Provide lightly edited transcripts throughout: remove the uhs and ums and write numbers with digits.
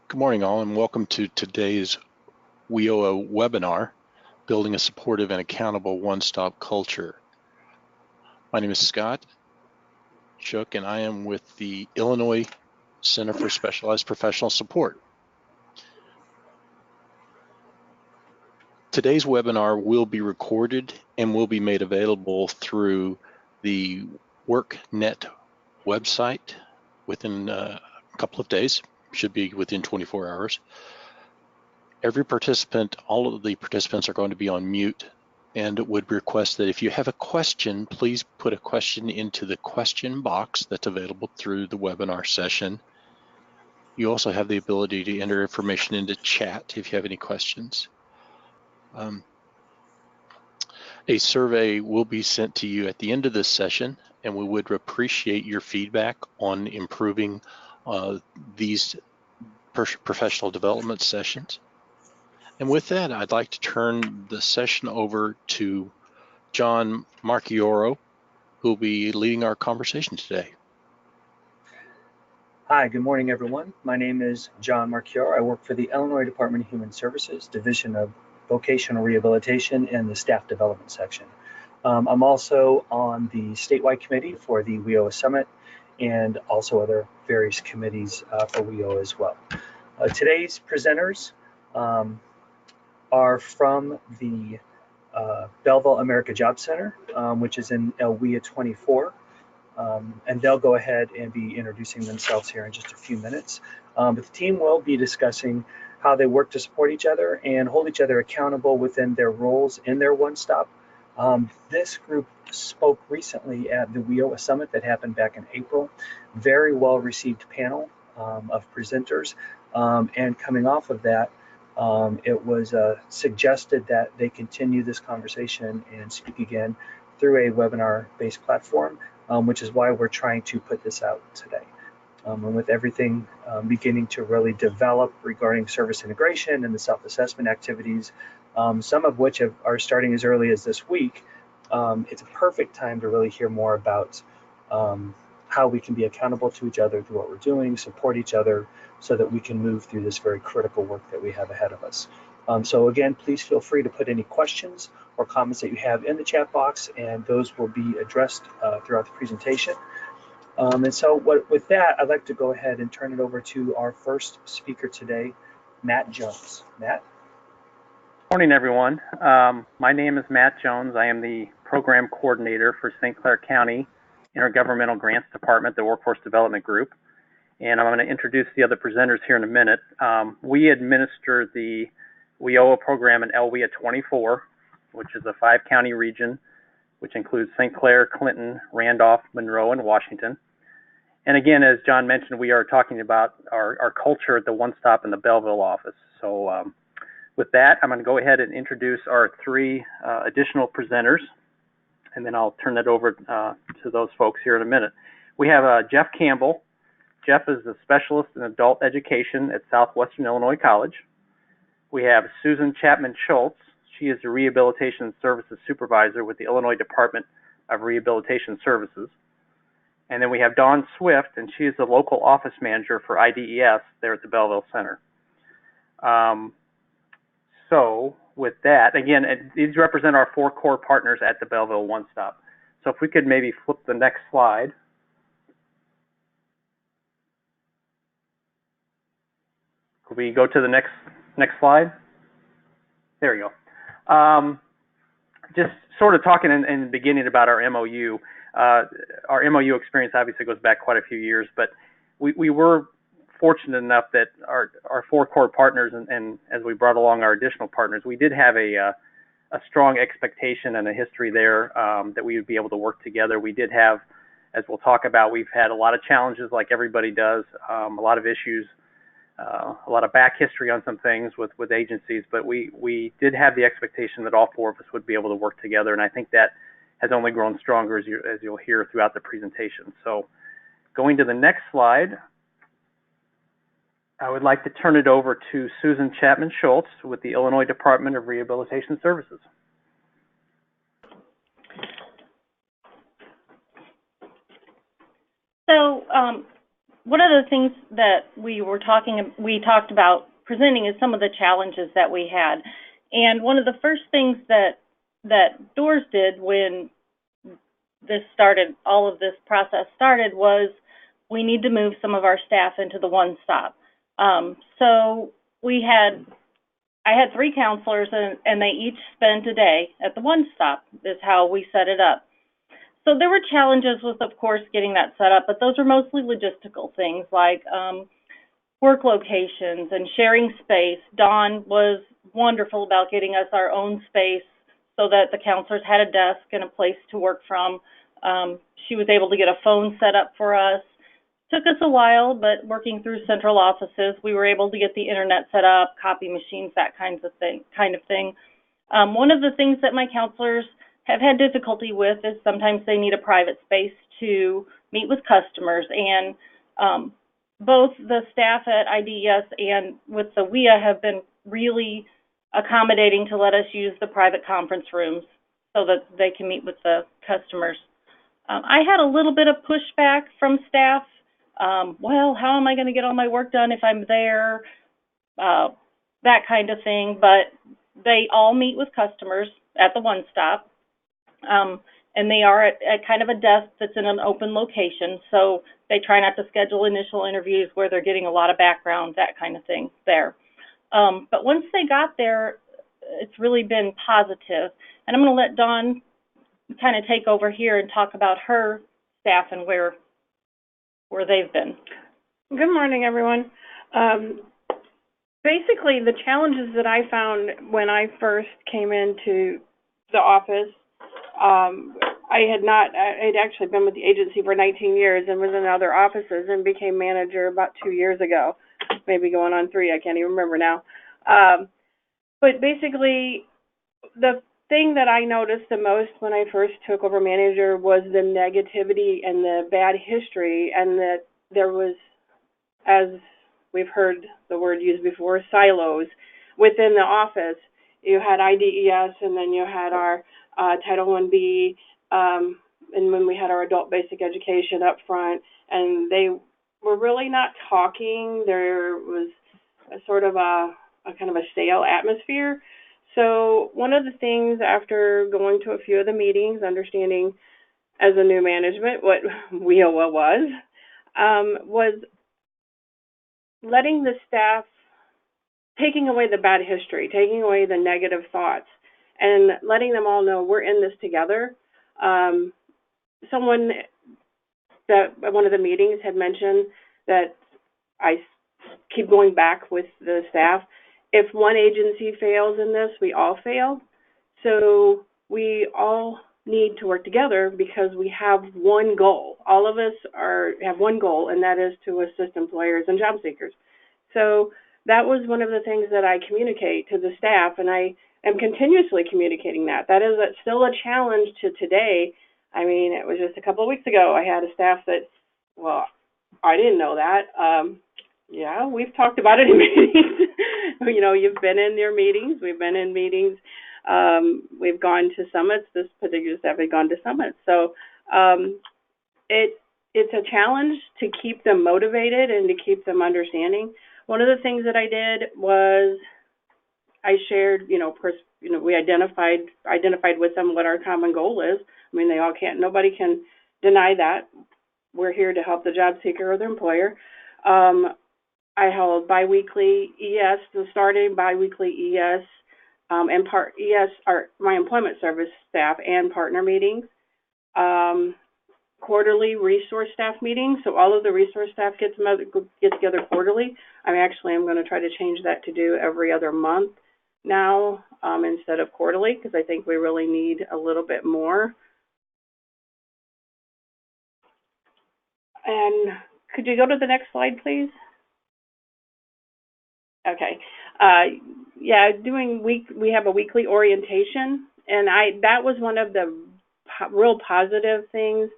Good morning, all, and welcome to today's WIOA webinar, Building a Supportive and Accountable One-Stop Culture. My name is Scott Shook, and I am with the Illinois Center for Specialized Professional Support. Today's webinar will be recorded and will be made available through the WorkNet website within a couple of days. Should be within 24 hours. Every participant, all of the participants are going to be on mute, and would request that if you have a question, please put a question into the question box that's available through the webinar session. You also have the ability to enter information into chat if you have any questions. A survey will be sent to you at the end of this session, and we would appreciate your feedback on improving these professional development sessions. And with that, I'd like to turn the session over to John Marchioro, who will be leading our conversation today. Hi, good morning, everyone. My name is John Marchioro. I work for the Illinois Department of Human Services, Division of Vocational Rehabilitation in the Staff Development section. I'm also on the statewide committee for the WIOA Summit and also other various committees for WIOA as well. Today's presenters are from the Belleville America Job Center, which is in WIA 24. And they'll go ahead and be introducing themselves here in just a few minutes. But the team will be discussing how they work to support each other and hold each other accountable within their roles in their one-stop. This group spoke recently at the WIOA Summit that happened back in April. Very well-received panel of presenters. And coming off of that, it was suggested that they continue this conversation and speak again through a webinar-based platform, which is why we're trying to put this out today. And with everything beginning to really develop regarding service integration and the self-assessment activities, some of which are starting as early as this week, it's a perfect time to really hear more about how we can be accountable to each other through what we're doing, support each other, so that we can move through this very critical work that we have ahead of us. So again, please feel free to put any questions or comments that you have in the chat box, and those will be addressed throughout the presentation. And so with that, I'd like to go ahead and turn it over to our first speaker today, Matt Jones. Matt? Morning, everyone. My name is Matt Jones. I am the program coordinator for St. Clair County Intergovernmental Grants Department, the Workforce Development Group. And I'm going to introduce the other presenters here in a minute. We administer the WIOA program in LWIA 24, which is a 5-county region, which includes St. Clair, Clinton, Randolph, Monroe, and Washington. And again, as John mentioned, we are talking about our culture at the One Stop in the Belleville office. So with that, I'm going to go ahead and introduce our 3 additional presenters, and then I'll turn it over to those folks here in a minute. We have Jeff Campbell. Jeff is a specialist in adult education at Southwestern Illinois College. We have Susan Chapman-Schultz. She is the Rehabilitation Services Supervisor with the Illinois Department of Rehabilitation Services. And then we have Dawn Swift, and she is the local office manager for IDES there at the Belleville Center. So with that, again, these represent our 4 core partners at the Belleville One Stop. So if we could maybe flip the next slide. Could we go to the next slide? There we go. Just sort of talking in the beginning about our MOU. Our MOU experience obviously goes back quite a few years, but we were fortunate enough that our 4 core partners, and as we brought along our additional partners, we did have a strong expectation and a history there that we would be able to work together. We did have, as we'll talk about, we've had a lot of challenges like everybody does, a lot of issues, a lot of back history on some things with agencies, but we did have the expectation that all 4 of us would be able to work together, and I think that has only grown stronger as you'll hear throughout the presentation. So going to the next slide, I would like to turn it over to Susan Chapman-Schultz with the Illinois Department of Rehabilitation Services. So one of the things that we talked about presenting is some of the challenges that we had. And one of the first things that Doors did when all of this process started, was we need to move some of our staff into the one stop. So I had 3 counselors, and they each spent a day at the one stop, is how we set it up. So there were challenges with, of course, getting that set up, but those were mostly logistical things like work locations and sharing space. Dawn was wonderful about getting us our own space so that the counselors had a desk and a place to work from. She was able to get a phone set up for us. Took us a while, but working through central offices, we were able to get the internet set up, copy machines, that kind of thing. One of the things that my counselors have had difficulty with is sometimes they need a private space to meet with customers, and both the staff at IDES and with the WIA have been really accommodating to let us use the private conference rooms so that they can meet with the customers. I had a little bit of pushback from staff. Well, how am I going to get all my work done if I'm there? That kind of thing. But they all meet with customers at the one stop. And they are at kind of a desk that's in an open location. So they try not to schedule initial interviews where they're getting a lot of background, that kind of thing there. But once they got there, it's really been positive. And I'm going to let Dawn kind of take over here and talk about her staff and where they've been. Good morning, everyone. Basically, the challenges that I found when I first came into the office, I'd actually been with the agency for 19 years and was in other offices and became manager about 2 years ago, maybe going on 3, I can't even remember now. But basically, the thing that I noticed the most when I first took over manager was the negativity and the bad history, and that there was, as we've heard the word used before, silos within the office. You had IDES, and then you had our Title I-B, and when we had our adult basic education up front, and they were really not talking. There was a sort of a kind of a stale atmosphere. So one of the things, after going to a few of the meetings, understanding as a new management what WIA was letting the staff, taking away the bad history, taking away the negative thoughts, and letting them all know we're in this together. Someone that at one of the meetings had mentioned that I keep going back with the staff. If one agency fails in this, we all fail. So we all need to work together because we have one goal. All of us have one goal, and that is to assist employers and job seekers. So that was one of the things that I communicate to the staff, and I am continuously communicating that. That is still a challenge to today. I mean, it was just a couple of weeks ago I had a staff that, well, I didn't know that. Yeah, we've talked about it in meetings. You know, you've been in their meetings. We've been in meetings. We've gone to summits. This particular staff had gone to summits. So it's a challenge to keep them motivated and to keep them understanding. One of the things that I did was I shared, we identified with them what our common goal is. I mean, nobody can deny that. We're here to help the job seeker or the employer. I held biweekly ES, starting biweekly ES, and part ES are my employment service staff and partner meetings. Quarterly resource staff meetings, so all of the resource staff get together quarterly. I'm going to try to change that to do every other month now instead of quarterly, because I think we really need a little bit more. And could you go to the next slide, please? Okay. We have a weekly orientation, and that was one of the real positive things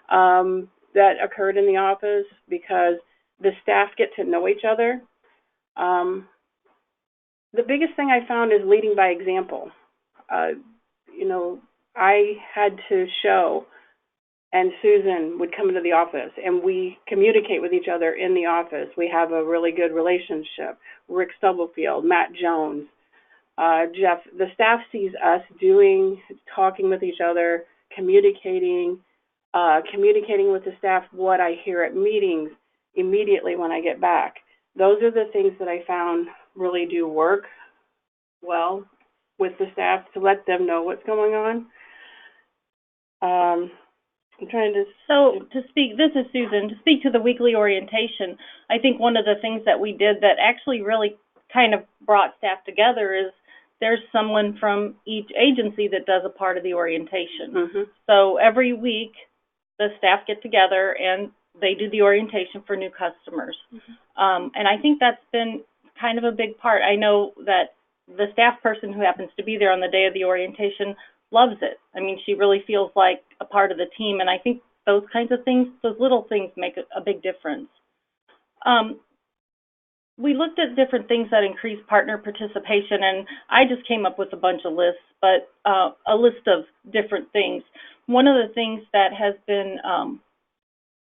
that occurred in the office, because the staff get to know each other. The biggest thing I found is leading by example. I had to show and Susan would come into the office, and we communicate with each other in the office. We have a really good relationship. Rick Stubblefield, Matt Jones, Jeff, the staff sees us talking with each other, communicating with the staff, what I hear at meetings immediately when I get back. Those are the things that I found really do work well with the staff, to let them know what's going on. I'm trying to... So to speak, this is Susan, to speak to the weekly orientation, I think one of the things that we did that actually really kind of brought staff together is there's someone from each agency that does a part of the orientation. Mm-hmm. So every week, the staff get together and they do the orientation for new customers. Mm-hmm. And I think that's been kind of a big part. I know that the staff person who happens to be there on the day of the orientation loves it. I mean, she really feels like a part of the team, and I think those kinds of things, those little things make a big difference. We looked at different things that increase partner participation, and I just came up with a bunch of lists, but a list of different things. One of the things that has been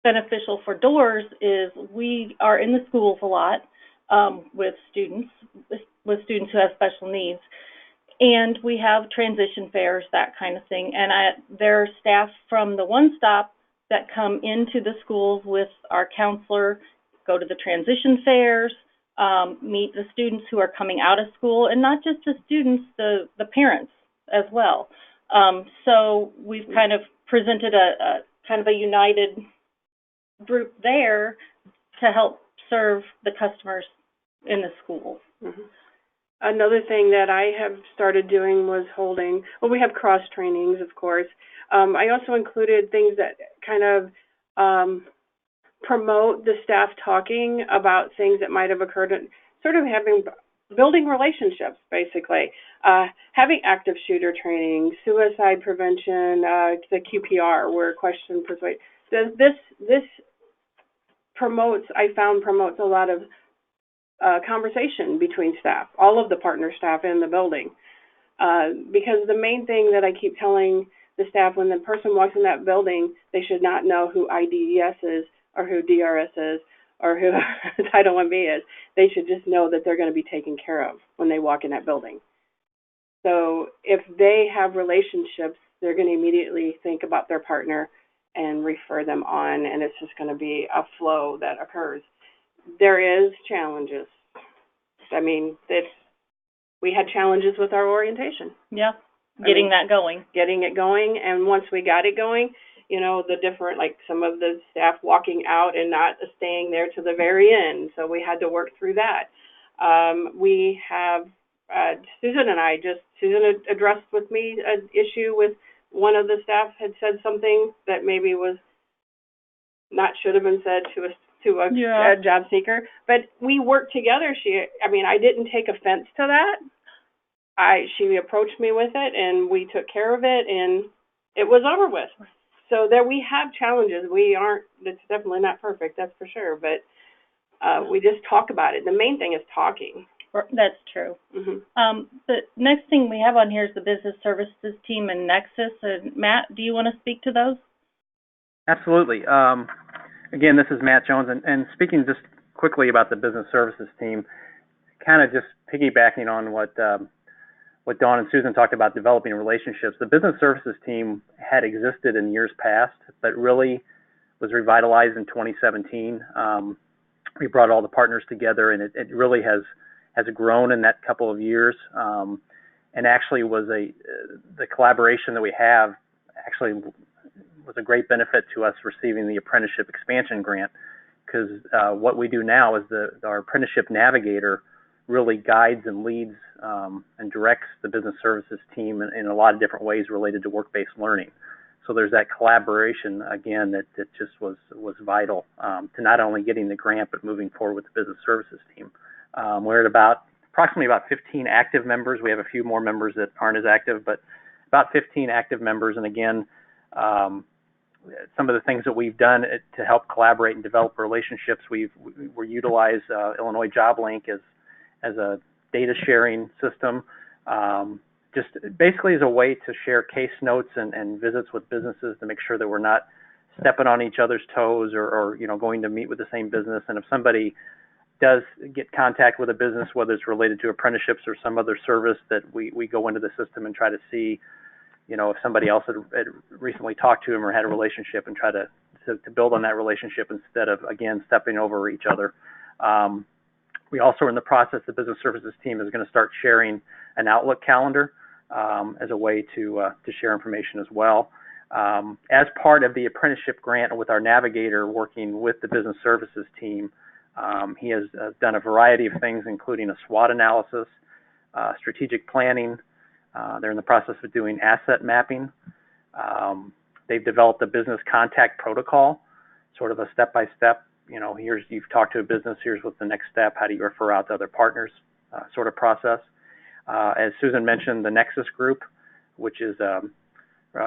beneficial for Doors is we are in the schools a lot with students who have special needs, and we have transition fairs, that kind of thing. And there are staff from the One Stop that come into the schools with our counselor, go to the transition fairs, meet the students who are coming out of school, and not just the students, the parents as well. So we've kind of presented a kind of a united group there to help serve the customers in the schools. Mm-hmm. Another thing that I have started doing was we have cross trainings, of course. I also included things that kind of promote the staff talking about things that might have occurred, and sort of building relationships, basically. Having active shooter training, suicide prevention, the QPR, where question persuade. This promotes a lot of conversation between staff, all of the partner staff in the building. Because the main thing that I keep telling the staff, when the person walks in that building, they should not know who IDES is, or who DRS is, or who Title IB is. They should just know that they're going to be taken care of when they walk in that building. So if they have relationships, they're going to immediately think about their partner and refer them on, and it's just going to be a flow that occurs. There is challenges. I mean, we had challenges with our orientation. Yeah, getting it going, and once we got it going, the different, like some of the staff walking out and not staying there to the very end, so we had to work through that. We have, Susan addressed with me an issue with one of the staff had said something that maybe should have been said to a job seeker, but we worked together. I didn't take offense to that. She approached me with it, and we took care of it, and it was over with. So there we have challenges. It's definitely not perfect, that's for sure, but we just talk about it. The main thing is talking. That's true. Mm-hmm. The next thing we have on here is the business services team and Nexus. And Matt, do you want to speak to those? Absolutely. Again, this is Matt Jones, and speaking just quickly about the business services team, kind of just piggybacking on what Dawn and Susan talked about, developing relationships. The business services team had existed in years past, but really was revitalized in 2017. We brought all the partners together, and it really has grown in that couple of years. And actually the collaboration that we have actually was a great benefit to us receiving the apprenticeship expansion grant, because what we do now is our apprenticeship navigator really guides and leads and directs the business services team in a lot of different ways related to work-based learning. So there's that collaboration, again, that just was vital to not only getting the grant, but moving forward with the business services team. We're at approximately about 15 active members. We have a few more members that aren't as active, but about 15 active members. And again, some of the things that we've done to help collaborate and develop relationships, we utilize Illinois JobLink as a data sharing system, just basically as a way to share case notes and visits with businesses to make sure that we're not stepping on each other's toes or going to meet with the same business. And if somebody does get contact with a business, whether it's related to apprenticeships or some other service, that we go into the system and try to see, if somebody else had recently talked to him or had a relationship, and try to build on that relationship instead of, again, stepping over each other. We also are in the process, the business services team is going to start sharing an Outlook calendar as a way to share information as well. As part of the apprenticeship grant with our navigator working with the business services team, he has done a variety of things, including a SWOT analysis, strategic planning. They're in the process of doing asset mapping. They've developed a business contact protocol, sort of a step-by-step, you've talked to a business, here's what's the next step, how do you refer out to other partners, sort of process. As Susan mentioned, the Nexus group, which is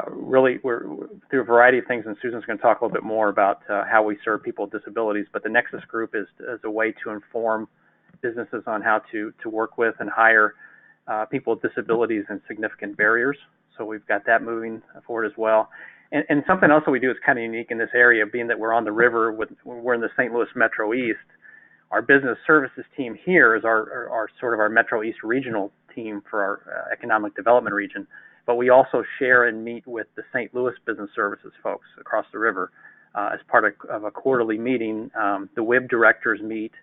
really, we're through a variety of things, and Susan's going to talk a little bit more about how we serve people with disabilities, but the Nexus group is a way to inform businesses on how to work with and hire people with disabilities and significant barriers. So we've got that moving forward as well. And something else that we do is kind of unique in this area, being that we're on the river, we're in the St. Louis Metro East. Our business services team here is our sort of our Metro East regional team for our economic development region. But we also share and meet with the St. Louis business services folks across the river as part of a quarterly meeting. The WIB directors meet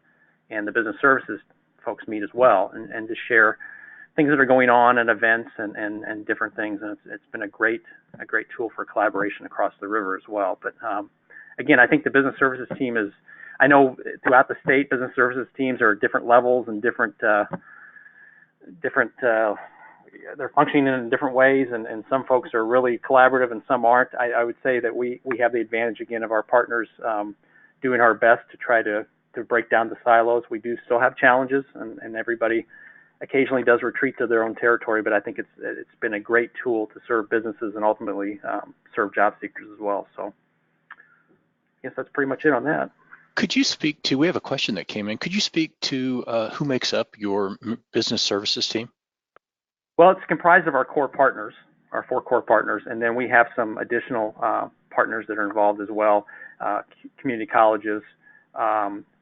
and the business services folks meet as well, and to share things that are going on and events and different things. And it's been a great tool for collaboration across the river as well. But again, I think the business services team is, I know throughout the state, business services teams are at different levels and different they're functioning in different ways, and some folks are really collaborative and some aren't. I would say that we have the advantage, again, of our partners doing our best to try to break down the silos. We do still have challenges, and everybody occasionally does retreat to their own territory, but I think it's been a great tool to serve businesses and ultimately serve job seekers as well. So I guess that's pretty much it on that. Could you speak to, we have a question that came in, could you speak to who makes up your business services team? Well, it's comprised of our core partners, our 4 core partners, and then we have some additional partners that are involved as well, community colleges.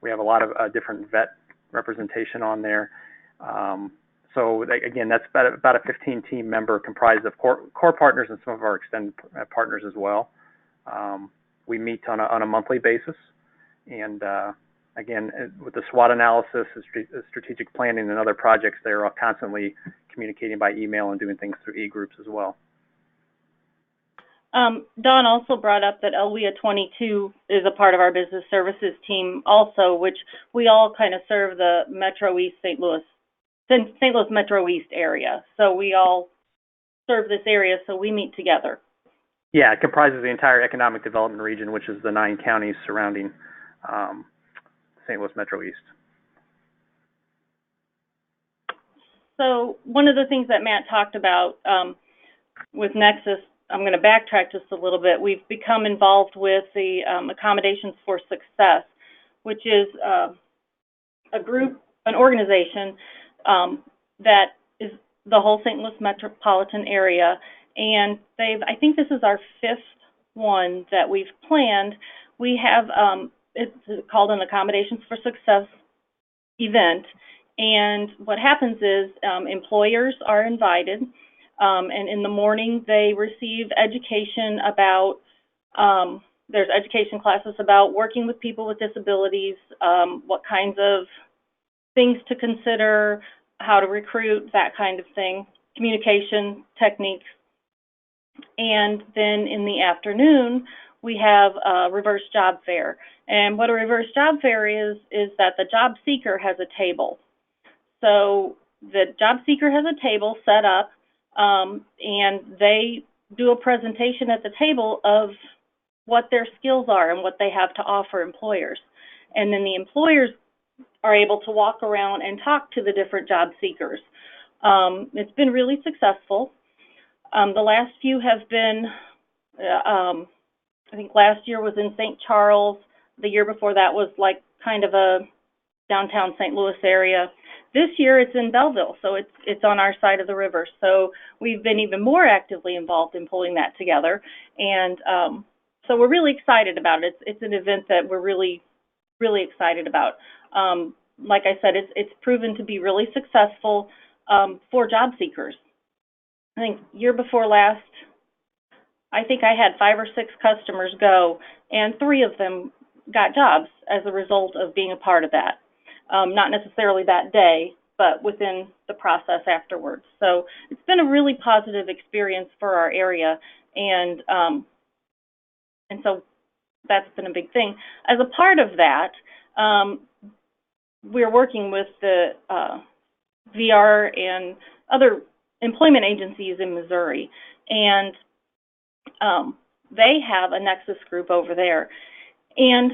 We have a lot of different vet representation on there. So again, that's about a 15-team member comprised of core partners and some of our extended partners as well. We meet on a monthly basis, and again, with the SWOT analysis, strategic planning, and other projects, they're constantly communicating by email and doing things through e-groups as well. Don also brought up that LWIA 22 is a part of our business services team also, which we all kind of serve the Metro East St. Louis Metro East area. So we all serve this area, so we meet together. Yeah, it comprises the entire economic development region, which is the 9 counties surrounding St. Louis Metro East. So one of the things that Matt talked about with Nexus, I'm going to backtrack just a little bit. We've become involved with the Accommodations for Success, which is a group, an organization that is the whole St. Louis metropolitan area. And I think this is our 5th one that we've planned. We have, it's called an Accommodations for Success event. And what happens is employers are invited, and in the morning they receive education about, there's education classes about working with people with disabilities, what kinds of things to consider, how to recruit, that kind of thing, communication techniques. And then in the afternoon, we have a reverse job fair. And what a reverse job fair is that the job seeker has a table. So the job seeker has a table set up, and they do a presentation at the table of what their skills are and what they have to offer employers. And then the employers are able to walk around and talk to the different job seekers. It's been really successful. The last few have been, I think last year was in St. Charles. The year before that was like kind of a downtown St. Louis area. This year it's in Belleville, so it's on our side of the river. So we've been even more actively involved in pulling that together. And So we're really excited about it. It's an event that we're really excited about. Like I said, it's proven to be really successful for job seekers. I think year before last, I think I had 5 or 6 customers go, and 3 of them got jobs as a result of being a part of that. Not necessarily that day, but within the process afterwards. So it's been a really positive experience for our area, and so that's been a big thing. As a part of that, we're working with the VR and other employment agencies in Missouri, and they have a Nexus group over there. And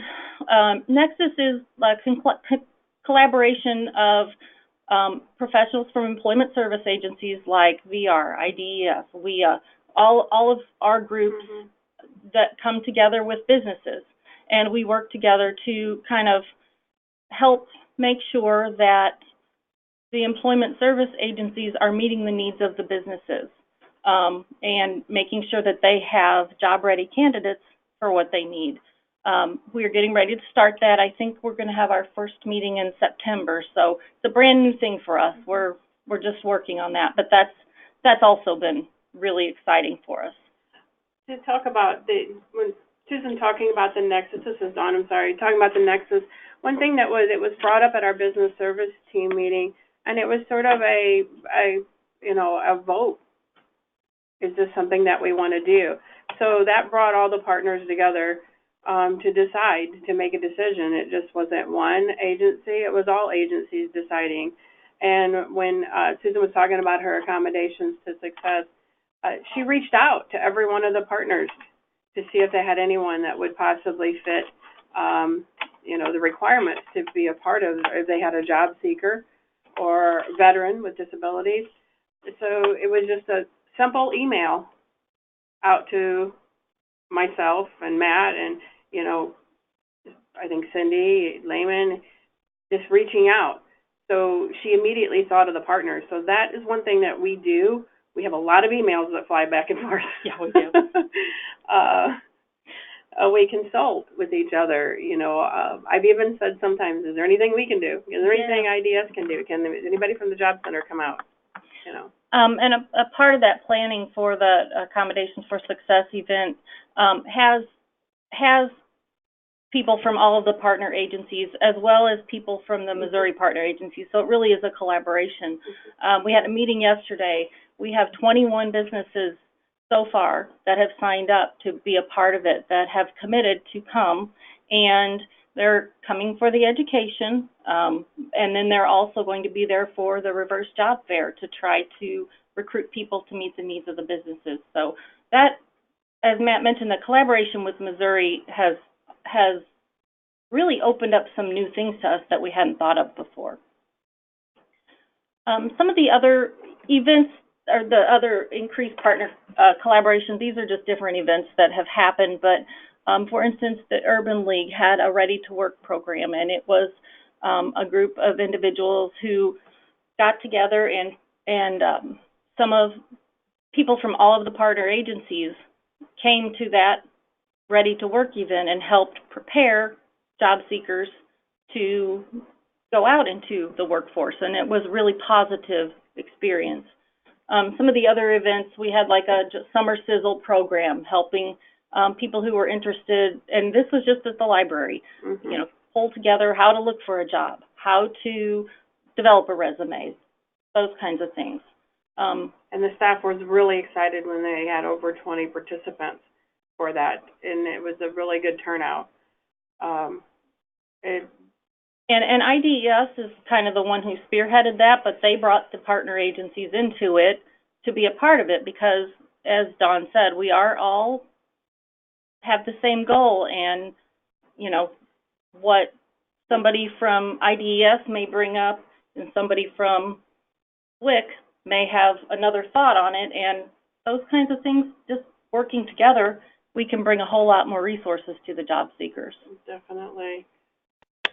Nexus is a collaboration of professionals from employment service agencies like VR, IDES, WIA, all of our groups that come together with businesses. And we work together to kind of help make sure that the employment service agencies are meeting the needs of the businesses and making sure that they have job-ready candidates for what they need. We're getting ready to start that. I think we're going to have our first meeting in September, so it's a brand new thing for us. We're just working on that, but that's also been really exciting for us. To talk about when Susan talking about the Nexus, this is Dawn, I'm sorry, talking about the Nexus, one thing that was, it was brought up at our business service team meeting, and it was sort of a vote. Is this something that we want to do? So that brought all the partners together to decide, to make a decision. It just wasn't one agency, it was all agencies deciding. And when Susan was talking about her accommodations to success, she reached out to every one of the partners to see if they had anyone that would possibly fit, the requirements to be a part of, if they had a job seeker or veteran with disabilities. So it was just a simple email out to myself and Matt and, I think Cindy, Lehman, just reaching out. So she immediately thought of the partners. So that is one thing that we do. We have a lot of emails that fly back and forth. Yeah, we do. We consult with each other. I've even said sometimes, is there anything we can do? Is there anything IDS can do? Is anybody from the Job Center come out? And a part of that planning for the Accommodations for Success event has people from all of the partner agencies as well as people from the Missouri partner agencies. So it really is a collaboration. We had a meeting yesterday. We have 21 businesses so far that have signed up to be a part of it, that have committed to come, and they're coming for the education, and then they're also going to be there for the reverse job fair to try to recruit people to meet the needs of the businesses. So that, as Matt mentioned, the collaboration with Missouri has really opened up some new things to us that we hadn't thought of before. Some of the other events, or the other increased partner collaboration, these are just different events that have happened, but for instance, the Urban League had a Ready to Work program, and it was a group of individuals who got together, and some of people from all of the partner agencies came to that Ready to Work event and helped prepare job seekers to go out into the workforce, and it was a really positive experience. Some of the other events, we had like a summer sizzle program helping people who were interested, and this was just at the library, pull together how to look for a job, how to develop a resume, those kinds of things. And the staff was really excited when they had over 20 participants for that, and it was a really good turnout. And IDES is kind of the one who spearheaded that, but they brought the partner agencies into it to be a part of it because, as Dawn said, we are all have the same goal, and what somebody from IDES may bring up and somebody from WIC may have another thought on it, and those kinds of things, just working together, we can bring a whole lot more resources to the job seekers. Definitely.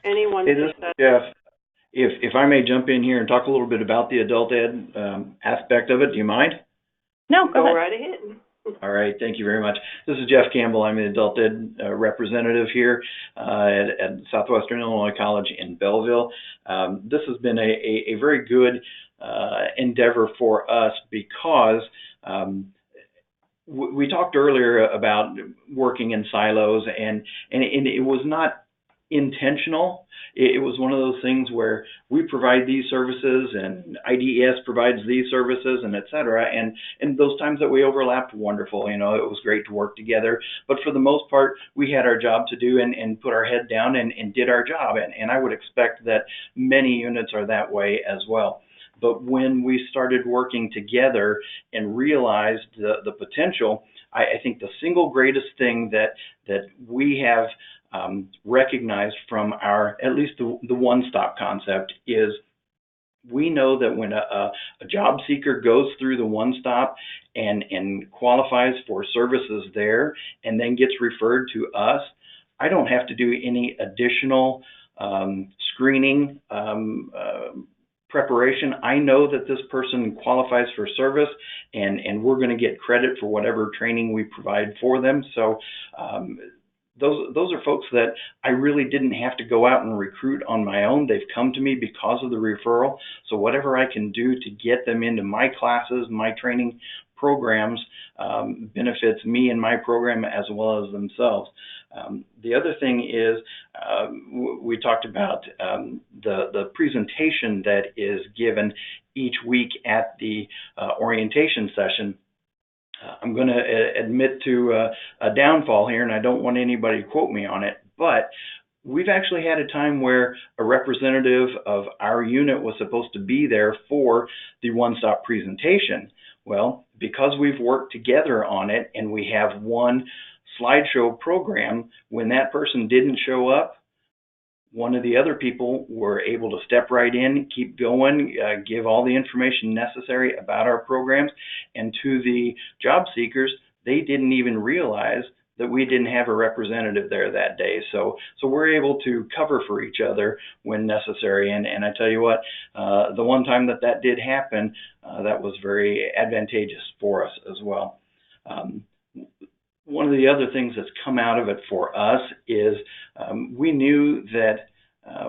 Anyone? Hey, this is Jeff. If I may jump in here and talk a little bit about the adult ed aspect of it, do you mind? No, go ahead. Right ahead. All right, thank you very much. This is Jeff Campbell. I'm the adult ed representative here at Southwestern Illinois College in Belleville. This has been a very good endeavor for us because we talked earlier about working in silos, and it was not intentional. It was one of those things where we provide these services and IDES provides these services and et cetera. And those times that we overlapped, wonderful. You know, it was great to work together. But for the most part, we had our job to do and put our head down and did our job. And I would expect that many units are that way as well. But when we started working together and realized the potential, I think the single greatest thing that we have recognized from our, at least the one-stop concept, is we know that when a job seeker goes through the one-stop and qualifies for services there and then gets referred to us, I don't have to do any additional screening preparation. I know that this person qualifies for service, and we're going to get credit for whatever training we provide for them. So those are folks that I really didn't have to go out and recruit on my own. They've come to me because of the referral. So whatever I can do to get them into my classes, my training programs, benefits me and my program as well as themselves. The other thing is we talked about the presentation that is given each week at the orientation session. I'm going to admit to a downfall here, and I don't want anybody to quote me on it, but we've actually had a time where a representative of our unit was supposed to be there for the one-stop presentation. Well, because we've worked together on it and we have one slideshow program, when that person didn't show up, one of the other people were able to step right in, keep going, give all the information necessary about our programs. And to the job seekers, they didn't even realize that we didn't have a representative there that day. So we're able to cover for each other when necessary. And I tell you what, the one time that did happen, that was very advantageous for us as well. One of the other things that's come out of it for us is we knew that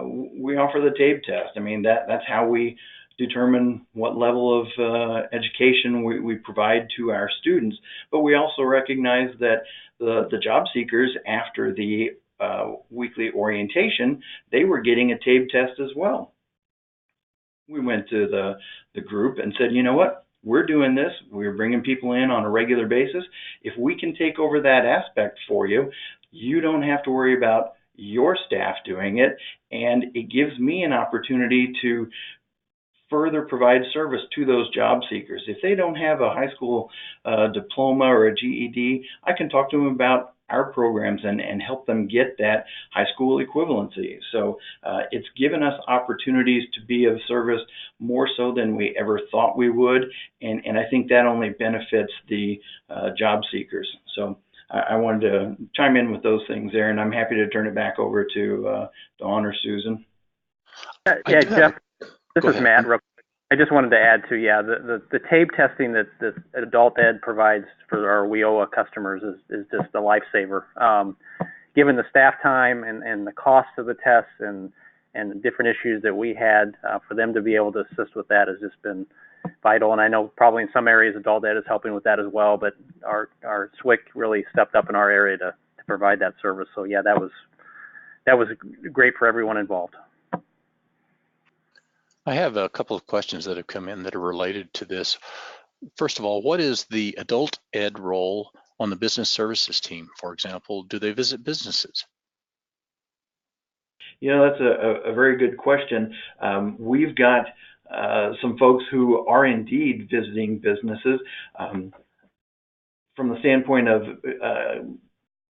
we offer the TABE test. I mean, that's how we determine what level of education we provide to our students. But we also recognize that the job seekers, after the weekly orientation, they were getting a TABE test as well. We went to the group and said, you know what? We're doing this. We're bringing people in on a regular basis. If we can take over that aspect for you, you don't have to worry about your staff doing it. And it gives me an opportunity to further provide service to those job seekers. If they don't have a high school diploma or a GED, I can talk to them about our programs and help them get that high school equivalency. So it's given us opportunities to be of service more so than we ever thought we would, and I think that only benefits the job seekers. So I wanted to chime in with those things there, and I'm happy to turn it back over to Dawn or Susan. Yeah, Jeff, this is Matt. I just wanted to add to, the TABE testing that Adult Ed provides for our WIOA customers is just a lifesaver. Given the staff time and the cost of the tests and the different issues that we had, for them to be able to assist with that has just been vital. And I know probably in some areas Adult Ed is helping with that as well, but our SWIC really stepped up in our area to provide that service. So yeah, that was great for everyone involved. I have a couple of questions that have come in that are related to this. First of all, what is the adult ed role on the business services team? For example, do they visit businesses? You know, that's a very good question. We've got some folks who are indeed visiting businesses. From the standpoint of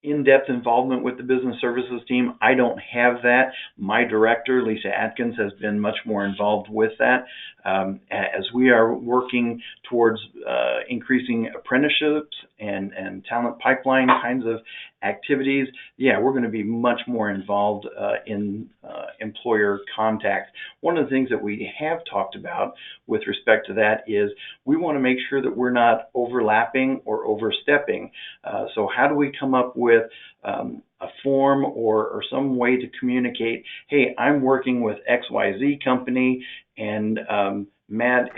in-depth involvement with the business services team, I don't have that. My director, Lisa Atkins, has been much more involved with that. As we are working towards increasing apprenticeships and talent pipeline kinds of activities, yeah, we're going to be much more involved in employer contact. One of the things that we have talked about with respect to that is we want to make sure that we're not overlapping or overstepping. So how do we come up with a form or some way to communicate, hey, I'm working with XYZ company, and Matt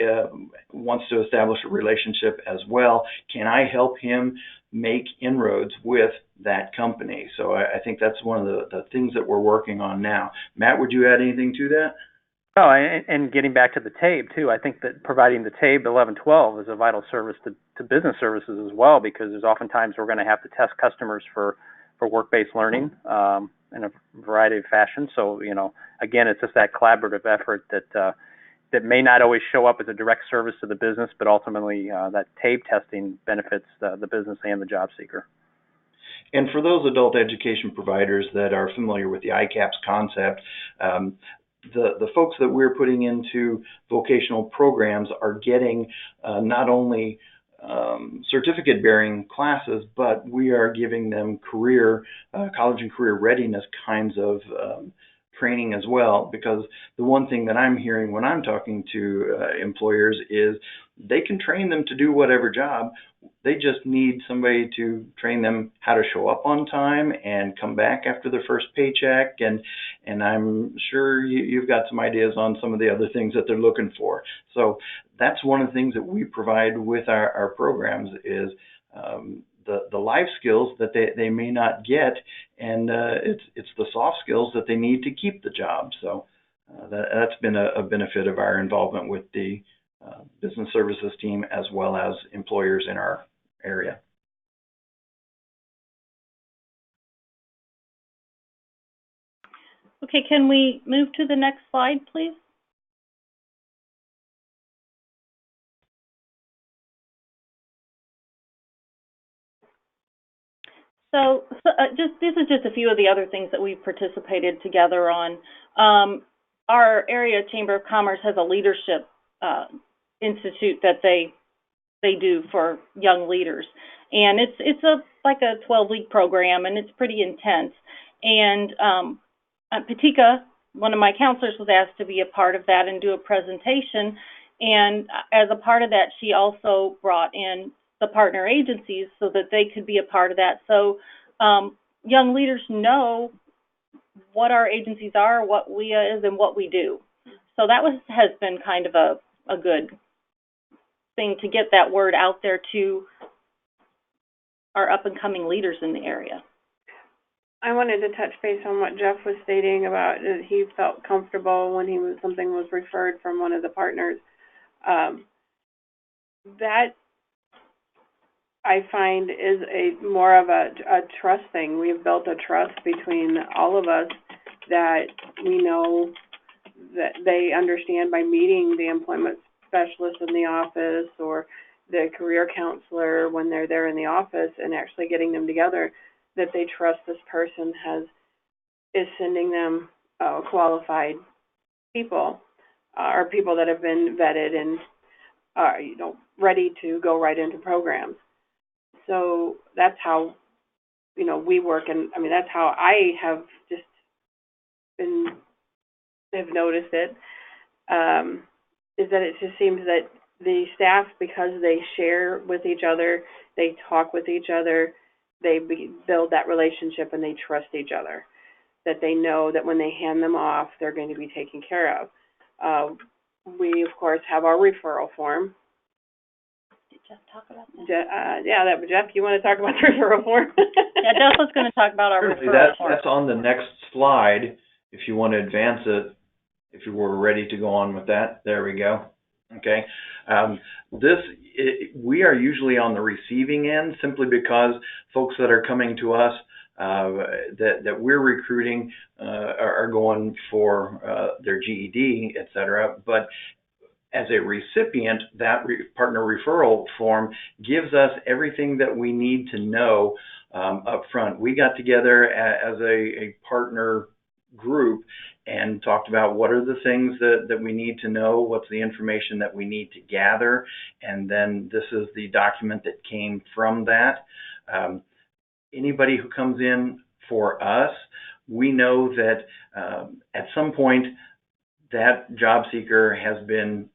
wants to establish a relationship as well. Can I help him make inroads with that company? So I think that's one of the things that we're working on now. Matt, would you add anything to that? Oh, and getting back to the TABE too, I think that providing the TABE 1112 is a vital service to business services as well, because there's oftentimes we're going to have to test customers for work-based learning in a variety of fashions. So, again, it's just that collaborative effort that may not always show up as a direct service to the business, but ultimately that TABE testing benefits the business and the job seeker. And for those adult education providers that are familiar with the ICAPS concept, the folks that we're putting into vocational programs are getting not only certificate-bearing classes, but we are giving them college and career readiness kinds of training as well, because the one thing that I'm hearing when I'm talking to employers is they can train them to do whatever job. They just need somebody to train them how to show up on time and come back after their first paycheck. And I'm sure you've got some ideas on some of the other things that they're looking for. So that's one of the things that we provide with our programs is the life skills that they may not get, and it's the soft skills that they need to keep the job. So that's been a benefit of our involvement with the business services team as well as employers in our area. Okay, can we move to the next slide, please? So this is just a few of the other things that we've participated together on. Our area Chamber of Commerce has a leadership institute that they do for young leaders, and it's like a 12-week program, and it's pretty intense. And Patika, one of my counselors, was asked to be a part of that and do a presentation. And as a part of that, she also brought in the partner agencies so that they could be a part of that. So young leaders know what our agencies are, what WIA is, and what we do. So that has been kind of a good thing to get that word out there to our up-and-coming leaders in the area. I wanted to touch base on what Jeff was stating about that he felt comfortable when something was referred from one of the partners. That I find is more of a trust thing. We've built a trust between all of us that we know that they understand by meeting the employment specialist in the office or the career counselor when they're there in the office and actually getting them together, that they trust this person is sending them qualified people or people that have been vetted and are ready to go right into programs. So that's how we work, and I mean that's how I have just have noticed it. Is that it just seems that the staff, because they share with each other, they talk with each other, they build that relationship and they trust each other, that they know that when they hand them off, they're going to be taken care of. We, of course, have our referral form. Did Jeff talk about that? Jeff, you want to talk about the referral form? Yeah, Jeff was going to talk about our referral form. That's on the next slide. If you want to advance it, if you were ready to go on with that, there we go. Okay. We are usually on the receiving end simply because folks that are coming to us that we're recruiting are going for their GED, et cetera. But as a recipient, that partner referral form gives us everything that we need to know up front. We got together as a partner group and talked about what are the things that we need to know, what's the information that we need to gather, and then this is the document that came from that. anybody who comes in for us, we know that at some point that job seeker has been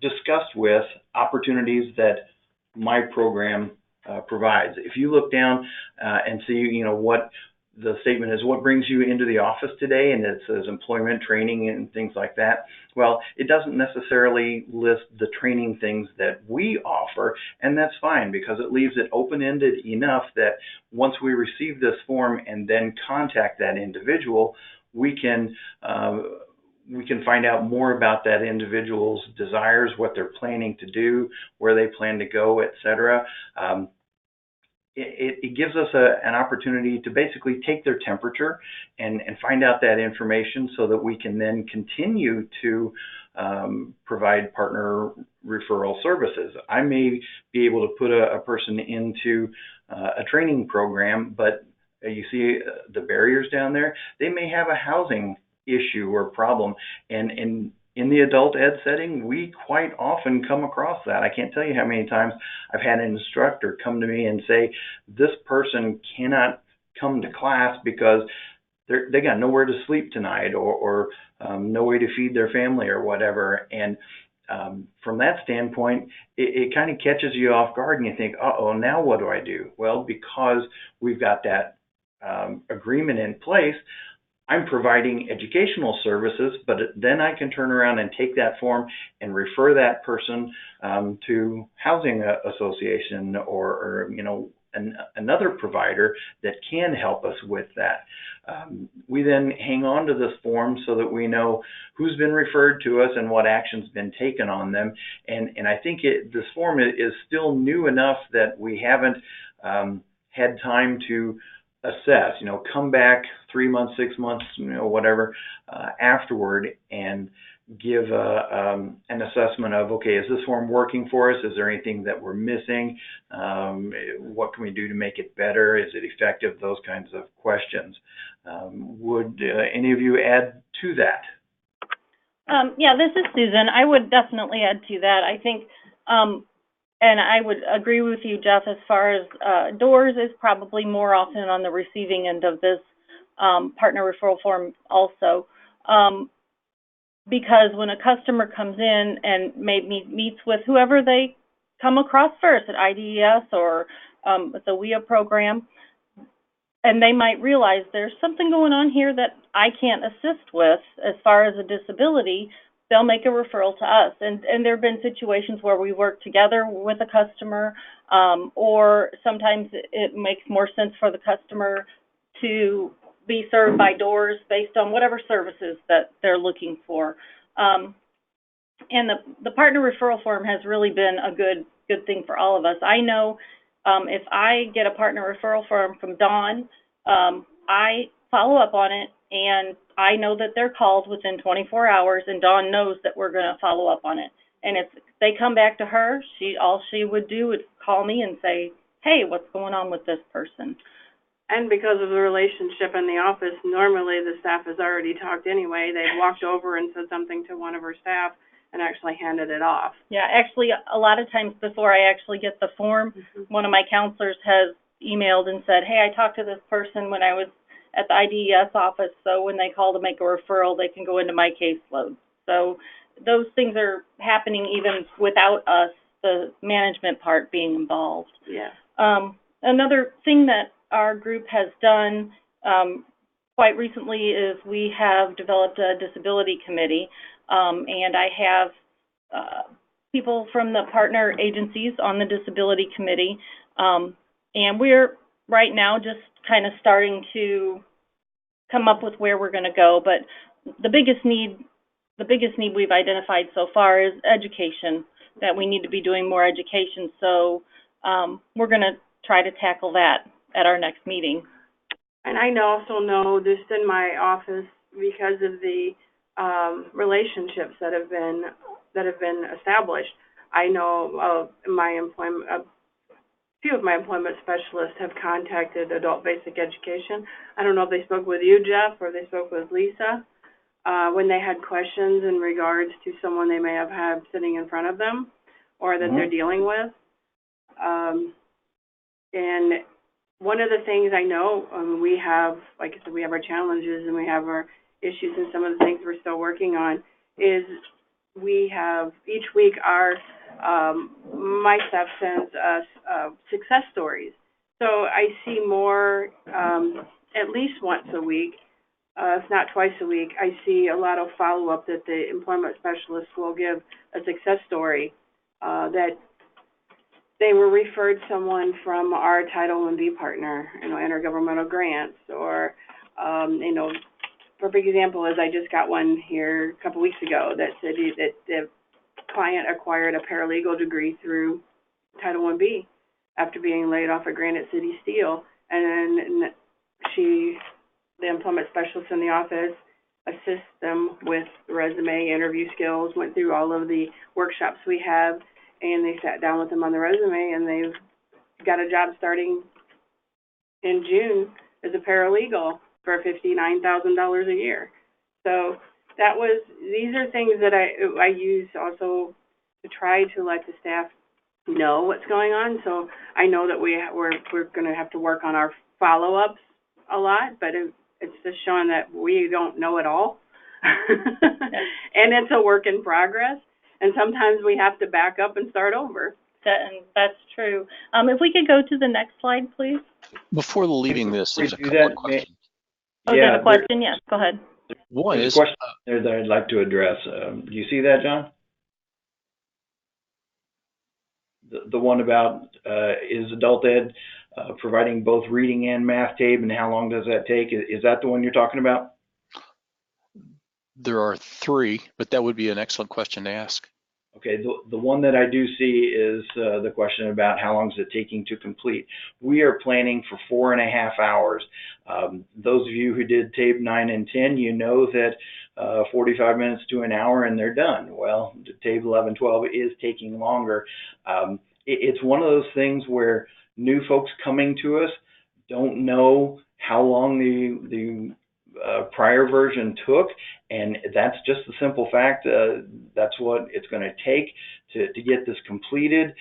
discussed with opportunities that my program provides. If you look down and see, what the statement is, what brings you into the office today, and it says employment, training, and things like that. Well, it doesn't necessarily list the training things that we offer, and that's fine because it leaves it open-ended enough that once we receive this form and then contact that individual, we can find out more about that individual's desires, what they're planning to do, where they plan to go, etc. It gives us an opportunity to basically take their temperature and find out that information so that we can then continue to provide partner referral services. I may be able to put a person into a training program, but you see the barriers down there. They may have a housing issue or problem, and in the adult ed setting, we quite often come across that. I can't tell you how many times I've had an instructor come to me and say, this person cannot come to class because they got nowhere to sleep tonight, or no way to feed their family or whatever. And from that standpoint, it kind of catches you off guard, and you think, uh-oh, now what do I do? Well, because we've got that agreement in place, I'm providing educational services, but then I can turn around and take that form and refer that person to housing association or another provider that can help us with that. We then hang on to this form so that we know who's been referred to us and what action's been taken on them. And I think this form is still new enough that we haven't had time to assess, come back 3 months, 6 months, whatever, afterward and give an assessment of, okay, is this form working for us? Is there anything that we're missing? What can we do to make it better? Is it effective? Those kinds of questions. Would any of you add to that? Yeah, this is Susan. I would definitely add to that. I think, and I would agree with you, Jeff, as far as doors is probably more often on the receiving end of this partner referral form also. Because when a customer comes in and meets with whoever they come across first at IDES or with the WIA program, and they might realize there's something going on here that I can't assist with as far as a disability, they'll make a referral to us. And there have been situations where we work together with a customer, or sometimes it makes more sense for the customer to be served by doors based on whatever services that they're looking for. And the partner referral form has really been a good thing for all of us. I know if I get a partner referral form from Dawn, I follow up on it, and I know that they're called within 24 hours, and Dawn knows that we're going to follow up on it. And if they come back to her, all she would do is call me and say, hey, what's going on with this person? And because of the relationship in the office, normally the staff has already talked anyway. They've walked over and said something to one of our staff and actually handed it off. Yeah, actually, a lot of times before I actually get the form, one of my counselors has emailed and said, hey, I talked to this person when I was at the IDES office, so when they call to make a referral, they can go into my caseload. So those things are happening even without us, the management part, being involved. Yeah. Another thing that our group has done quite recently is we have developed a disability committee, and I have people from the partner agencies on the disability committee, and we're right now just kind of starting to come up with where we're going to go. But the biggest need we've identified so far is education, that we need to be doing more education. So we're going to try to tackle that at our next meeting. And I also know this in my office because of the relationships that have been established. I know a few of my employment specialists have contacted Adult Basic Education. I don't know if they spoke with you, Jeff, or they spoke with Lisa when they had questions in regards to someone they may have had sitting in front of them or that they're dealing with. And one of the things I know, we have, like I said, we have our challenges and we have our issues, and some of the things we're still working on is we have each week my staff sends us success stories. So I see more at least once a week, if not twice a week. I see a lot of follow-up that the employment specialist will give a success story that they were referred someone from our Title I-B partner, intergovernmental grants, or, perfect example is I just got one here a couple weeks ago that said that the client acquired a paralegal degree through Title I-B after being laid off at Granite City Steel, and then the employment specialist in the office assists them with resume, interview skills, went through all of the workshops we have, and they sat down with them on the resume, and they've got a job starting in June as a paralegal for $59,000 a year. So these are things that I use also to try to let the staff know what's going on. So I know that we're going to have to work on our follow-ups a lot, but it's just showing that we don't know it all. And it's a work in progress. And sometimes we have to back up and start over. That's true. If we could go to the next slide, please. Before leaving this, there's a couple of questions. Oh, there's a question? Yes, go ahead. One There's is a question there that I'd like to address. Do you see that, John? The one about is adult ed providing both reading and math tape, and how long does that take? Is that the one you're talking about? there are three, but that would be an excellent question to ask. Okay, the one that I do see is the question about how long is it taking to complete. We are planning for 4.5 hours. Those of you who did tape 9 and 10, you know that 45 minutes to an hour and they're done. Well, tape 11, 12 is taking longer. It's one of those things where new folks coming to us don't know how long the prior version took, and that's just the simple fact. That's what it's going to take to get this completed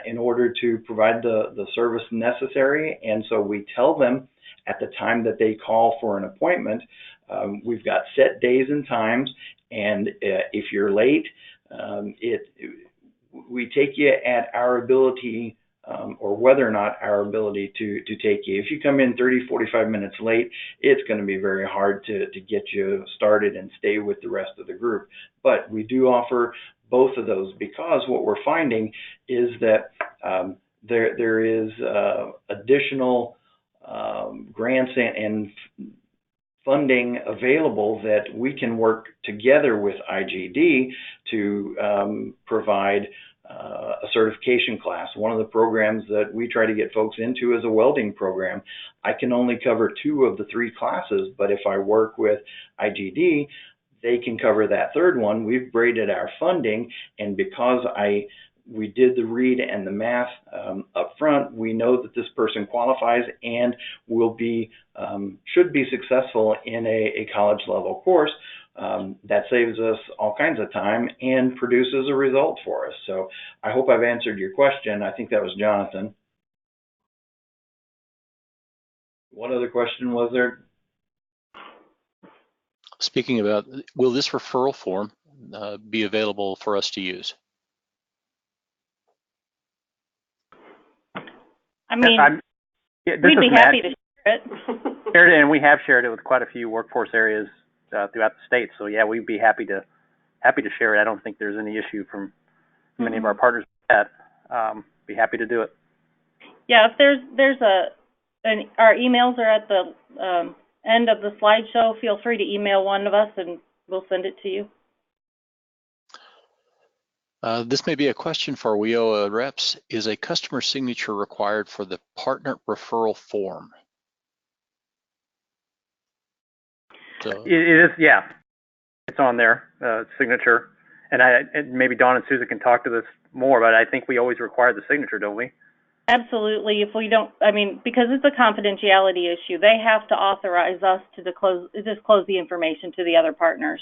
in order to provide the service necessary. And so we tell them at the time that they call for an appointment, we've got set days and times, and if you're late, we take you at our ability, or whether or not our ability to take you. If you come in 30, 45 minutes late, it's going to be very hard to get you started and stay with the rest of the group. But we do offer both of those, because what we're finding is that there is additional grants and funding available that we can work together with IGD to provide a certification class. One of the programs that we try to get folks into is a welding program. I can only cover 2 of the 3 classes, but if I work with IGD, they can cover that third one. We've braided our funding, and because we did the read and the math up front, we know that this person qualifies and should be successful in a college level course. That saves us all kinds of time and produces a result for us. So I hope I've answered your question. I think that was Jonathan. What other question was there? Speaking about, will this referral form be available for us to use? I mean, we'd be happy to share it. And we have shared it with quite a few workforce areas throughout the state. So yeah, we'd be happy to share it. I don't think there's any issue from many of our partners with that. Be happy to do it. Yeah, if there's our emails are at the end of the slideshow. Feel free to email one of us and we'll send it to you. This may be a question for WIOA reps. Is a customer signature required for the partner referral form? So, It is, yeah. It's on there, signature. And maybe Dawn and Susan can talk to this more, but I think we always require the signature, don't we? Absolutely. If we don't, because it's a confidentiality issue, they have to authorize us to disclose the information to the other partners.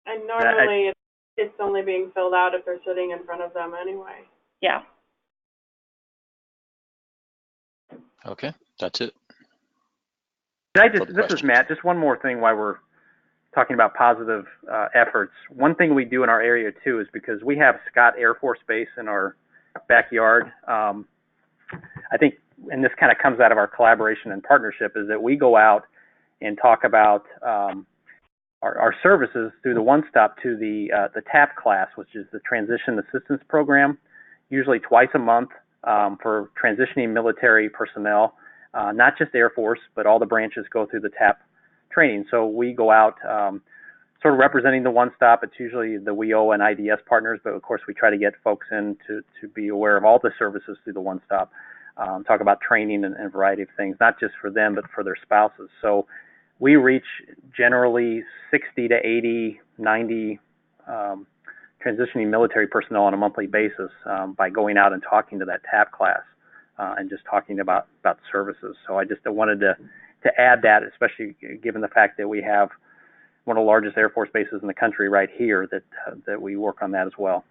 And normally it's only being filled out if they're sitting in front of them anyway. Yeah. okay. That's it. This is Matt, just one more thing while we're talking about positive efforts. One thing we do in our area too is because we have Scott Air Force Base in our backyard. I think, and this kind of comes out of our collaboration and partnership, is that we go out and talk about our services through the One Stop to the TAP class, which is the Transition Assistance Program, usually twice a month for transitioning military personnel, not just Air Force, but all the branches go through the TAP training. So we go out sort of representing the One Stop. It's usually the WEO and IDS partners, but of course we try to get folks in to be aware of all the services through the One Stop, talk about training and a variety of things, not just for them, but for their spouses. So we reach generally 60 to 80, 90 transitioning military personnel on a monthly basis by going out and talking to that TAP class and just talking about services. So I just wanted to add that, especially given the fact that we have one of the largest Air Force bases in the country right here, that we work on that as well.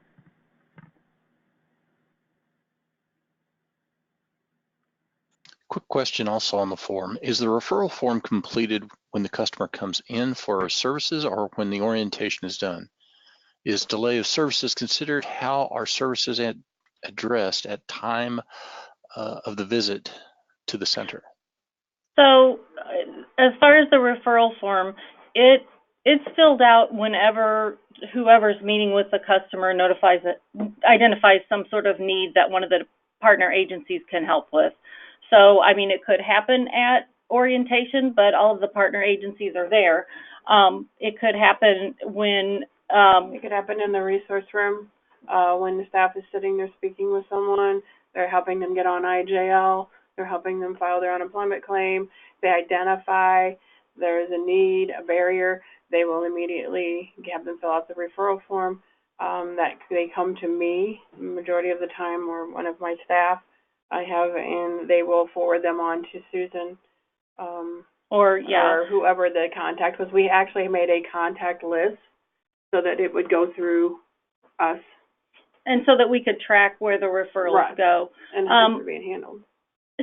Quick question also on the form. Is the referral form completed when the customer comes in for our services or when the orientation is done? Is delay of services considered? How are services addressed at time of the visit to the center? So as far as the referral form, it's filled out whenever whoever's meeting with the customer identifies some sort of need that one of the partner agencies can help with. So, I mean, it could happen at orientation, but all of the partner agencies are there. It could happen when... it could happen in the resource room when the staff is sitting there speaking with someone. They're helping them get on IJL. They're helping them file their unemployment claim. They identify there's a need, a barrier. They will immediately have them fill out the referral form. That they come to me majority of the time, or one of my staff I have, and they will forward them on to Susan or whoever the contact was. We actually made a contact list so that it would go through us. And so that we could track where the referrals go. And how they're being handled.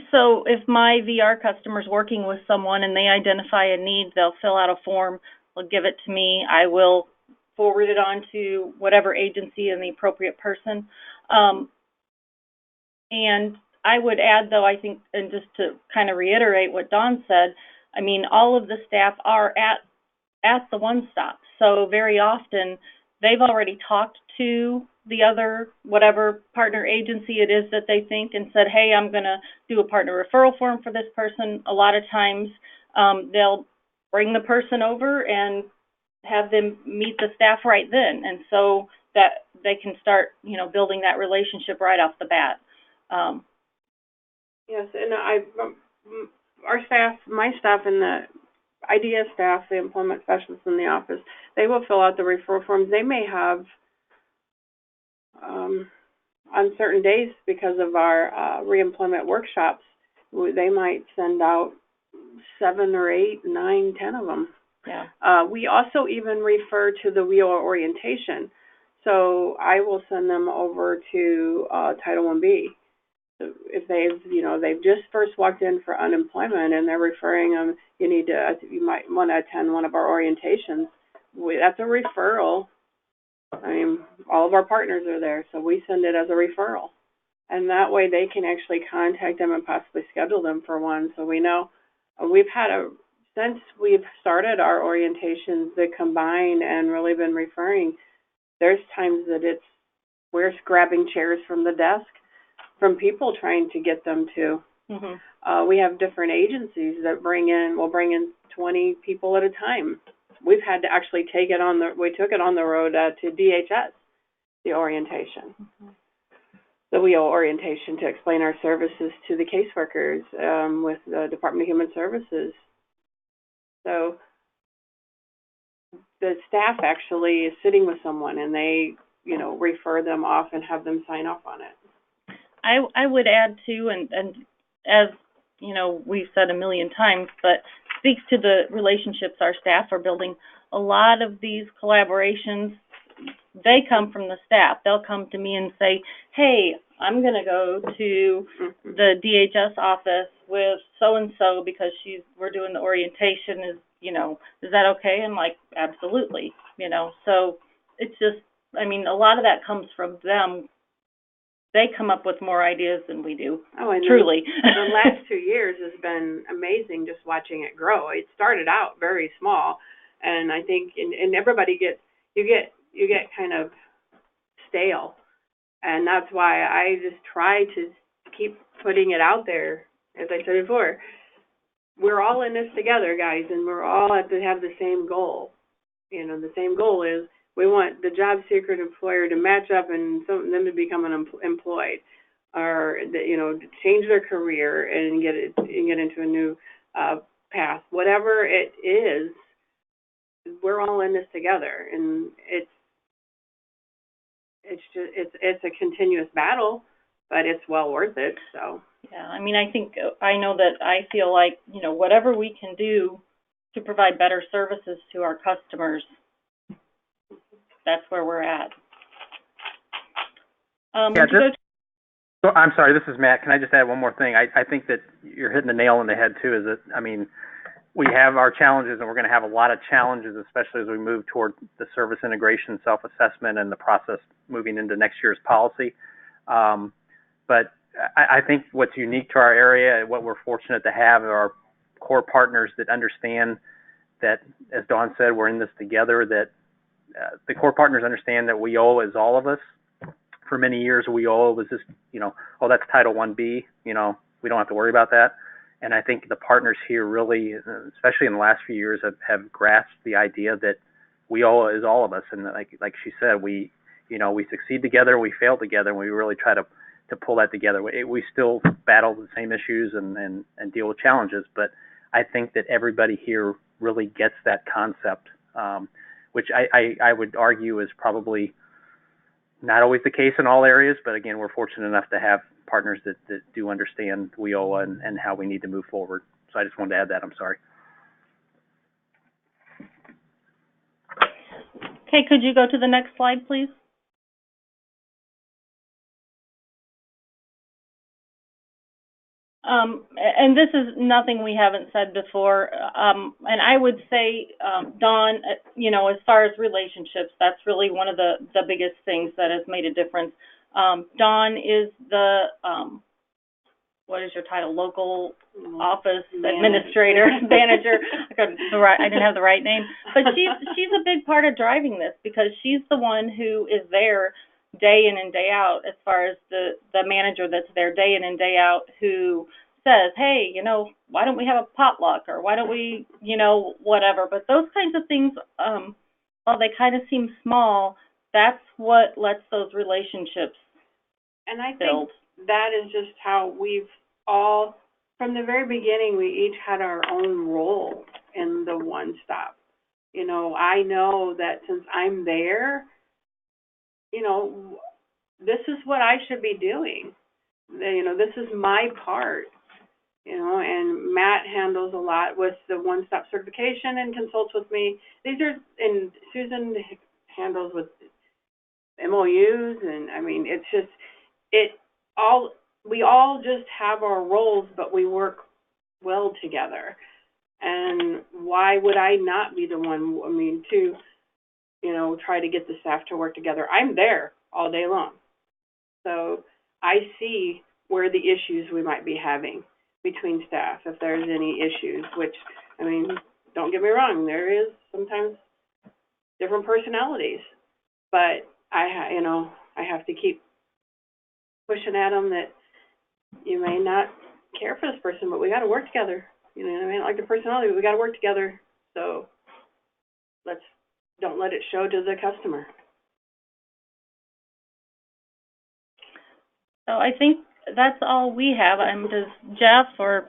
So if my VR customer's working with someone and they identify a need, they'll fill out a form, they'll give it to me, I will forward it on to whatever agency and the appropriate person. And I would add, though, I think, and just to kind of reiterate what Dawn said, I mean, all of the staff are at the One Stop. So very often they've already talked to the other, whatever partner agency it is that they think, and said, hey, I'm going to do a partner referral form for this person. A lot of times they'll bring the person over and have them meet the staff right then. And so that they can start, building that relationship right off the bat. Yes, and our staff, my staff and the IDS staff, the employment specialists in the office, they will fill out the referral forms. They may have, on certain days, because of our reemployment workshops, they might send out 7 or 8, 9, 10 of them. Yeah. We also even refer to the WEO orientation. So I will send them over to Title I-B. If they've just first walked in for unemployment and they're referring them, you might want to attend one of our orientations. That's a referral. I mean, all of our partners are there, so we send it as a referral. And that way they can actually contact them and possibly schedule them for one. So we know since we've started our orientations, the combine and really been referring, there's times that we're grabbing chairs from the desk from people trying to get them to. Mm-hmm. We have different agencies that will bring in 20 people at a time. We've had to actually we took it on the road to DHS, the orientation. Mm-hmm. The WEO orientation to explain our services to the caseworkers with the Department of Human Services. So the staff actually is sitting with someone and they, refer them off and have them sign off on it. I would add too, and as we've said a million times, but speaks to the relationships our staff are building. A lot of these collaborations they come from the staff. They'll come to me and say, hey, I'm going to go to the DHS office with so-and-so because we're doing the orientation. Is that okay? I'm like, absolutely, So it's just, I mean, a lot of that comes from them. They come up with more ideas than we do. Oh, and truly. The last 2 years has been amazing just watching it grow. It started out very small, and I think, and everybody you get kind of stale. And that's why I just try to keep putting it out there. As I said before, we're all in this together, guys, and we're all have to have the same goal. The same goal is we want the job seeker and employer to match up and them to become employed, or to change their career and get into a new path. Whatever it is, we're all in this together, and it's a continuous battle, but it's well worth it. So yeah, I mean, I know that I feel like whatever we can do to provide better services to our customers, that's where we're at. I'm sorry, this is Matt. Can I just add one more thing? I think that you're hitting the nail on the head too. Is that, I mean, we have our challenges, and we're going to have a lot of challenges, especially as we move toward the service integration, self-assessment, and the process moving into next year's policy. But I think what's unique to our area and what we're fortunate to have are core partners that understand that, as Dawn said, we're in this together, that the core partners understand that WIOA is all of us. For many years, WIOA was just, oh, that's Title 1B, we don't have to worry about that. And I think the partners here really, especially in the last few years, have grasped the idea that WIOA is all of us. And like she said, we succeed together, we fail together, and we really try to pull that together. We still battle the same issues and deal with challenges, but I think that everybody here really gets that concept, which I would argue is probably not always the case in all areas, but again, we're fortunate enough to have partners that do understand WIOA and how we need to move forward. So I just wanted to add that. I'm sorry. Okay, could you go to the next slide, please? And this is nothing we haven't said before. And I would say, Dawn, as far as relationships, that's really one of the biggest things that has made a difference. Dawn is the, what is your title? Local office administrator, manager. I didn't have the right name. But she's a big part of driving this, because she's the one who is there day in and day out, as far as the manager that's there day in and day out, who says, hey, why don't we have a potluck, or why don't we, whatever. But those kinds of things, while they kind of seem small, that's what lets those relationships and I build. think that is just how we've all, from the very beginning, we each had our own role in the one stop. I know that since I'm there, this is what I should be doing. This is my part. And Matt handles a lot with the one-stop certification and consults with me. And Susan handles with MOUs, and I mean, it's just, we all just have our roles, but we work well together. And why would I not be the one, to, try to get the staff to work together? I'm there all day long. So I see where the issues we might be having between staff, if there's any issues, which, don't get me wrong, there is sometimes different personalities, but I have to keep pushing at them that you may not care for this person, but we got to work together. Like the personality, we got to work together. So don't let it show to the customer. So I think that's all we have. Does Jeff or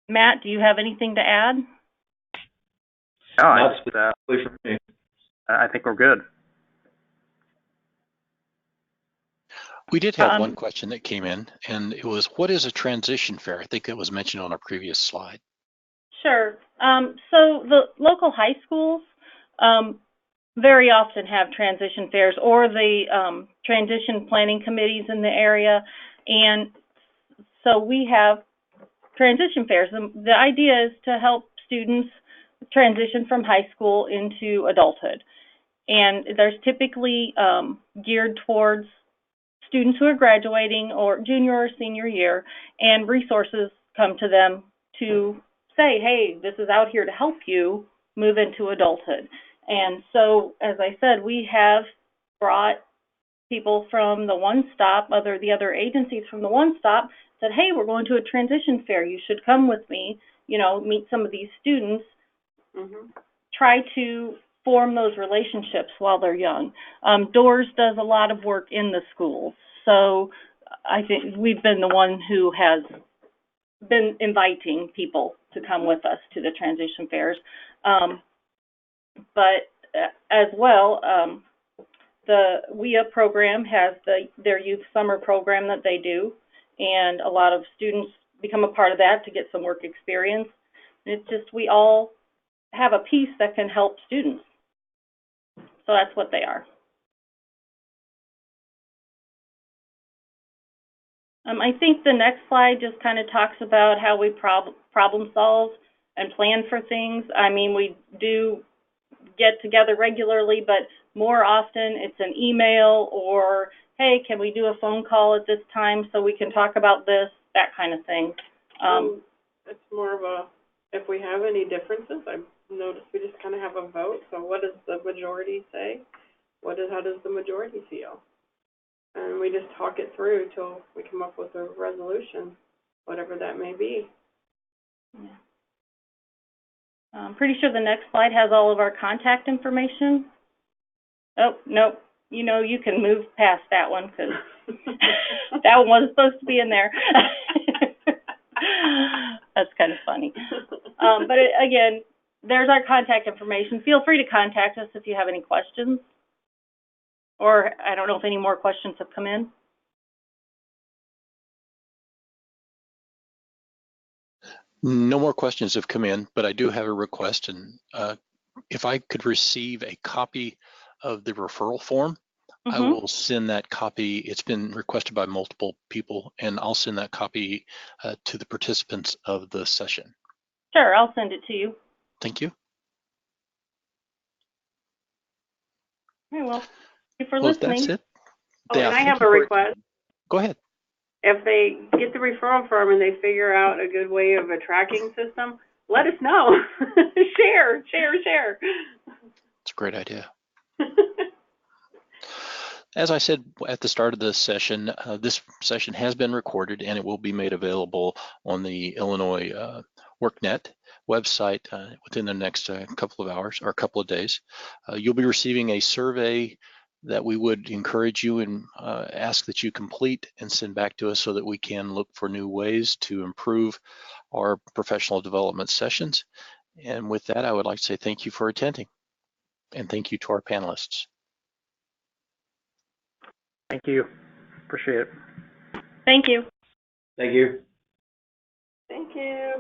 Matt, do you have anything to add? No, I think we're good. We did have one question that came in, and it was, what is a transition fair? I think that was mentioned on our previous slide. Sure. So the local high schools, very often have transition fairs or the transition planning committees in the area. And so we have transition fairs. The idea is to help students transition from high school into adulthood. And there's typically geared towards students who are graduating or junior or senior year, and resources come to them to say, hey, this is out here to help you move into adulthood. And so, as I said, we have brought people from the One Stop, the other agencies from the One Stop, said, hey, we're going to a transition fair. You should come with me, meet some of these students, try to form those relationships while they're young. Doors does a lot of work in the schools, so I think we've been the one who has been inviting people to come with us to the transition fairs. But as well, the WIA program has their youth summer program that they do, and a lot of students become a part of that to get some work experience. It's just we all have a piece that can help students. So that's what they are. I think the next slide just kind of talks about how we problem solve and plan for things. I mean, we do get together regularly, but more often it's an email or, hey, can we do a phone call at this time so we can talk about this, that kind of thing. It's more of a, if we have any differences, I've noticed we just kind of have a vote. So what does the majority say? How does the majority feel? And we just talk it through till we come up with a resolution, whatever that may be. Yeah. I'm pretty sure the next slide has all of our contact information. Oh, nope. You can move past that one because that one wasn't supposed to be in there. That's kind of funny. But again, there's our contact information. Feel free to contact us if you have any questions. Or I don't know if any more questions have come in. No more questions have come in, but I do have a request, and if I could receive a copy of the referral form, I will send that copy. It's been requested by multiple people, and I'll send that copy to the participants of the session. Sure, I'll send it to you. Thank you. Okay, well, thank you for listening. That's it. Oh, and I have a request. Go ahead. If they get the referral form and they figure out a good way of a tracking system, let us know. Share. It's a great idea. As I said at the start of this session has been recorded and it will be made available on the Illinois WorkNet website within the next couple of hours or a couple of days. You'll be receiving a survey that we would encourage you and ask that you complete and send back to us so that we can look for new ways to improve our professional development sessions. And with that, I would like to say thank you for attending, and thank you to our panelists. Thank you. Appreciate it. Thank you. Thank you. Thank you.